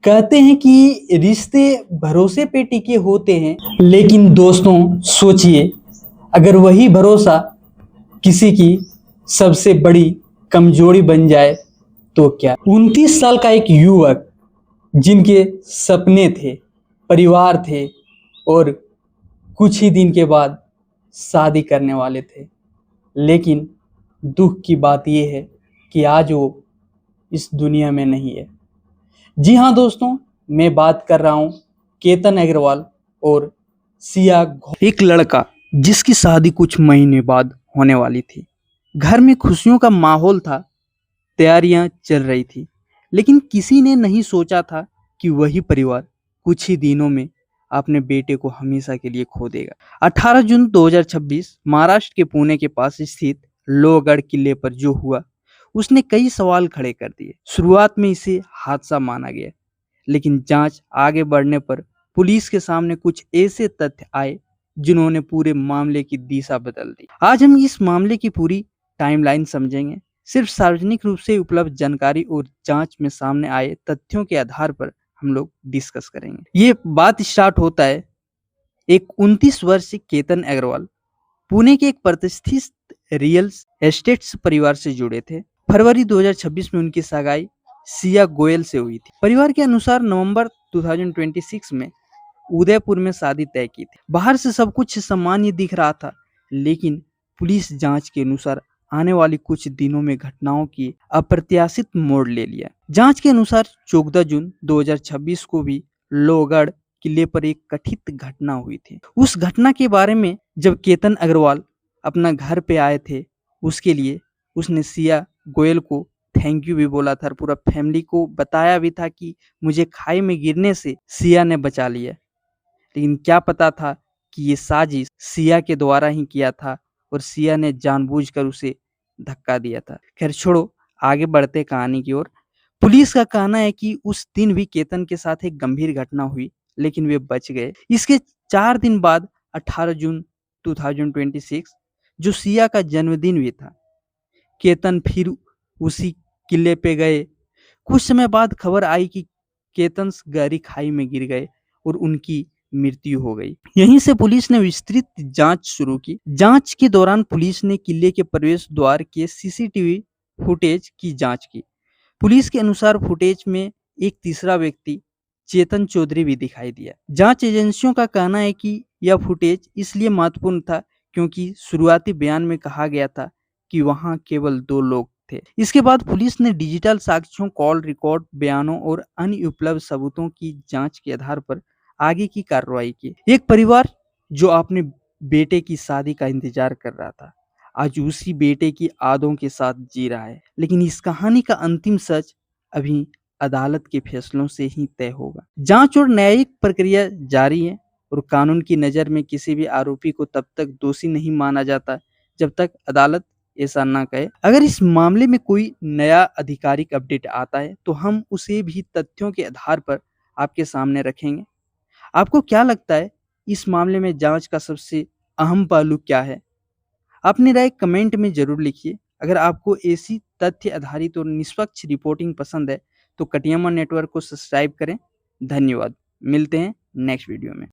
कहते हैं कि रिश्ते भरोसे पे टिके होते हैं, लेकिन दोस्तों सोचिए, अगर वही भरोसा किसी की सबसे बड़ी कमजोरी बन जाए तो क्या। 29 साल का एक युवक जिनके सपने थे, परिवार थे और कुछ ही दिन के बाद शादी करने वाले थे, लेकिन दुख की बात यह है कि आज वो इस दुनिया में नहीं है। जी हाँ दोस्तों, मैं बात कर रहा हूँ केतन अग्रवाल और सिया घोष। एक लड़का जिसकी शादी कुछ महीने बाद होने वाली थी। घर में खुशियों का माहौल था, तैयारियां चल रही थी, लेकिन किसी ने नहीं सोचा था कि वही परिवार कुछ ही दिनों में अपने बेटे को हमेशा के लिए खो देगा। 18 जून 2026 महाराष्ट्र के पुणे के पास स्थित लोहगढ़ किले पर जो हुआ, उसने कई सवाल खड़े कर दिए। शुरुआत में इसे हादसा माना गया, लेकिन जांच आगे बढ़ने पर पुलिस के सामने कुछ ऐसे तथ्य आए जिन्होंने पूरे मामले की दिशा बदल दी। आज हम इस मामले की पूरी टाइमलाइन समझेंगे। सिर्फ सार्वजनिक रूप से उपलब्ध जानकारी और जांच में सामने आए तथ्यों के आधार पर हम लोग डिस्कस करेंगे। ये बात स्टार्ट होता है एक 29 वर्षीय केतन अग्रवाल पुणे के एक प्रतिष्ठित रियल एस्टेट्स परिवार से जुड़े थे। फरवरी 2026 में उनकी सगाई सिया गोयल से हुई थी। परिवार के अनुसार नवंबर 2026 में उदयपुर में शादी तय की थी। बाहर से सब कुछ सामान्य दिख रहा था, लेकिन पुलिस जांच के अनुसार आने वाली कुछ दिनों में घटनाओं की अप्रत्याशित मोड़ ले लिया। जांच के अनुसार 14 जून 2026 को भी लोहगढ़ किले पर एक कथित घटना हुई थी। उस घटना के बारे में जब केतन अग्रवाल अपना घर पे आए थे, उसके लिए उसने सिया गोयल को थैंक यू भी बोला था, पूरा फैमिली को बताया भी था कि मुझे खाई में गिरने से सिया ने बचा लिया। लेकिन क्या पता था कि ये साजिश सिया के द्वारा ही किया था और सिया ने जानबूझकर उसे धक्का दिया था। खैर छोड़ो, आगे बढ़ते कहानी की ओर। पुलिस का कहना है कि उस दिन भी केतन के साथ एक गंभीर घटना हुई, लेकिन वे बच गए। इसके 4 दिन बाद 18 जून 2026 जो सिया का जन्मदिन भी था, केतन फिर उसी किले पे गए। कुछ समय बाद खबर आई कि केतन गहरी खाई में गिर गए और उनकी मृत्यु हो गई। यहीं से पुलिस ने विस्तृत जांच शुरू की। जांच के दौरान पुलिस ने किले के प्रवेश द्वार के सीसीटीवी फुटेज की जांच की। पुलिस के अनुसार फुटेज में एक तीसरा व्यक्ति चेतन चौधरी भी दिखाई दिया। जांच एजेंसियों का कहना है कि यह फुटेज इसलिए महत्वपूर्ण था क्योंकि शुरुआती बयान में कहा गया था कि वहां केवल 2 लोग थे। इसके बाद पुलिस ने डिजिटल साक्ष्यों, कॉल रिकॉर्ड, बयानों और अन्य उपलब्ध सबूतों की जांच के आधार पर आगे की कार्रवाई की। एक परिवार जो अपने बेटे की शादी का इंतजार कर रहा था, आज उसी बेटे की यादों के साथ जी रहा है। लेकिन इस कहानी का अंतिम सच अभी अदालत के फैसलों से ही तय होगा। जांच और न्यायिक प्रक्रिया जारी है और कानून की नजर में किसी भी आरोपी को तब तक दोषी नहीं माना जाता जब तक अदालत ऐसा ना कहे। अगर इस मामले में कोई नया आधिकारिक अपडेट आता है तो हम उसे भी तथ्यों के आधार पर आपके सामने रखेंगे। आपको क्या लगता है इस मामले में जांच का सबसे अहम पहलू क्या है? अपनी राय कमेंट में जरूर लिखिए। अगर आपको ऐसी तथ्य आधारित और निष्पक्ष रिपोर्टिंग पसंद है तो कटियामा नेटवर्क को सब्सक्राइब करें। धन्यवाद। मिलते हैं नेक्स्ट वीडियो में।